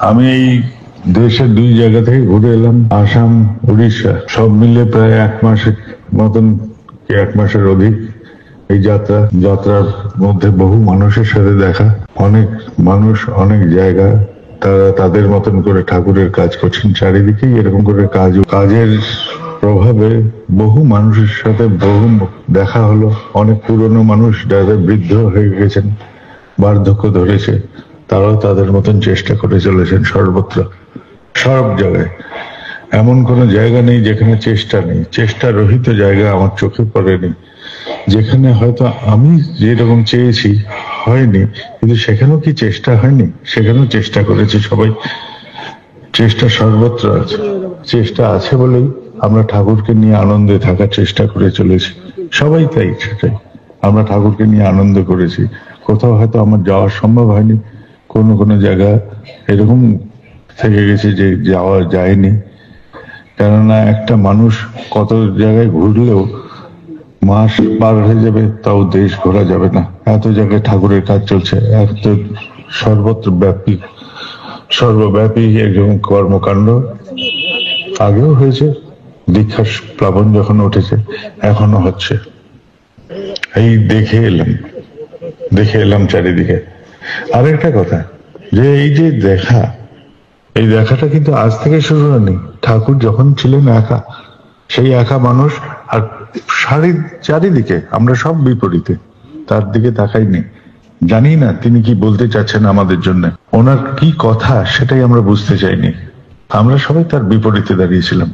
আমি এই দেশের দুই জায়গা থেকে ঘুরে এলাম, আসাম, উড়িষ্যা, সব মিলে প্রায় 1 মাসের মতন, 1 মাসের অধিক এই যাত্রার মধ্যে বহু মানুষের সাথে দেখা, অনেক মানুষ, অনেক জায়গা, তারা তাদের মতন করে ঠাকুরের কাজ করছেন। চারিদিকেই এরকম করে কাজের প্রভাবে বহু মানুষের সাথে বহু দেখা হলো। অনেক পুরনো মানুষ যারা বৃদ্ধ হয়ে গেছেন, বার্ধক্য ধরেছে, তারাও তাদের মতন চেষ্টা করে চলেছেন সর্বত্র, সব জায়গায়। এমন কোনো জায়গা নেই যেখানে চেষ্টা নেই। চেষ্টা রহিত জায়গা আমার চোখে পড়েনি। যেখানে হয়তো আমি যেরকম চেয়েছি হয়নি, কিন্তু সেখানেও কি চেষ্টা হয়নি? সেখানেও চেষ্টা করেছে সবাই। চেষ্টা সর্বত্র আছে। চেষ্টা আছে বলেই আমরা ঠাকুরকে নিয়ে আনন্দে থাকার চেষ্টা করে চলেছি। সবাই তাই, সেটাই আমরা ঠাকুরকে নিয়ে আনন্দ করেছি। কোথাও হয়তো আমার যাওয়া সম্ভব হয়নি, কোনো কোনো জায়গা এরকম থেকে গেছে যে যাওয়া যায়নি। কেননা একটা মানুষ কত জায়গায় ঘুরলেও মাস পার হয়ে যাবে, তাও দেশ ঘোরা যাবে না। এত জায়গায় ঠাকুরের কাজ চলছে, এত সর্বব্যাপী একজন কর্মকাণ্ড। আগেও হয়েছে, দীক্ষার প্লাবন যখন উঠেছে, এখনো হচ্ছে। এই দেখে এলাম চারিদিকে। আরেকটা কথা, যে এই যে এই দেখাটা কিন্তু আজ থেকে শুরু হয়নি। ঠাকুর যখন ছিলেন একা, সেই একা মানুষ, আর চারিদিকে আমরা সব বিপরীতে, তার দিকে তাকাইনি। জানি না তিনি কি বলতে চাচ্ছেন আমাদের জন্য, ওনার কি কথা সেটাই আমরা বুঝতে চাইনি। আমরা সবাই তার বিপরীতে দাঁড়িয়েছিলাম।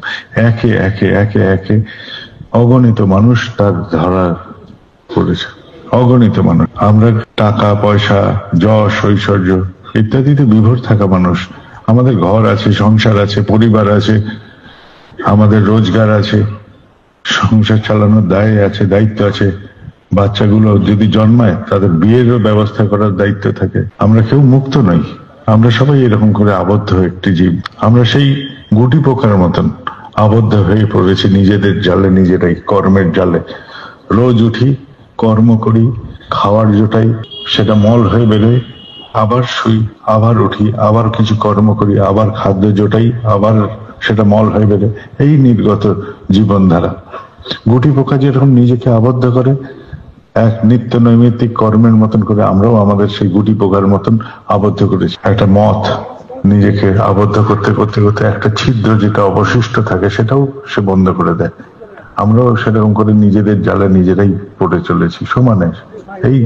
একে একে একে একে অগণিত মানুষ তার ধরা পড়েছে, অগণিত মানুষ। আমরা টাকা পয়সা, যশ, ঐশ্বর্য ইত্যাদিতে বিভোর থাকা মানুষ। আমাদের ঘর আছে, সংসার আছে, পরিবার আছে, আমাদের রোজগার আছে, সংসার চালানোর দায়িত্ব আছে। বাচ্চাগুলো যদি জন্মায়, তাদের বিয়েরও ব্যবস্থা করার দায়িত্ব থাকে। আমরা কেউ মুক্ত নই। আমরা সবাই এরকম করে আবদ্ধ একটি জীব। আমরা সেই গুটি পোকার মতন আবদ্ধ হয়ে পড়েছি নিজেদের জালে, নিজেরাই কর্মের জালে। রোজ উঠি, কর্ম করি, খাওয়ার জোটাই, সেটা মল হয়ে বেরোয়, আবার শুই, আবার উঠি, আবার কিছু কর্ম করি, আবার খাদ্য জোটাই, আবার সেটা মল হয়ে বেরোয়। এই নির্গত জীবনধারা। গুটি পোকা যেরকম নিজেকে আবদ্ধ করে এক নিত্য নৈমিত্তিক কর্মের মতন করে, আমরাও আমাদের সেই গুটি পোকার মতন আবদ্ধ করেছি। একটা মথ নিজেকে আবদ্ধ করতে করতে করতে একটা ছিদ্র যেটা অবশিষ্ট থাকে, সেটাও সে বন্ধ করে দেয়। আমরাও সেরকম করে নিজেদের জালে নিজেরাই পড়ে চলেছি সমানে। এই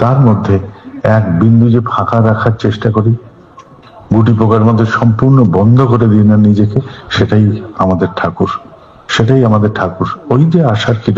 তার মধ্যে এক বিন্দু যে ফাঁকা রাখার চেষ্টা করি, গুটি পোকার মধ্যে সম্পূর্ণ বন্ধ করে দিই না নিজেকে, সেটাই আমাদের ঠাকুর। ওই যে আশার কি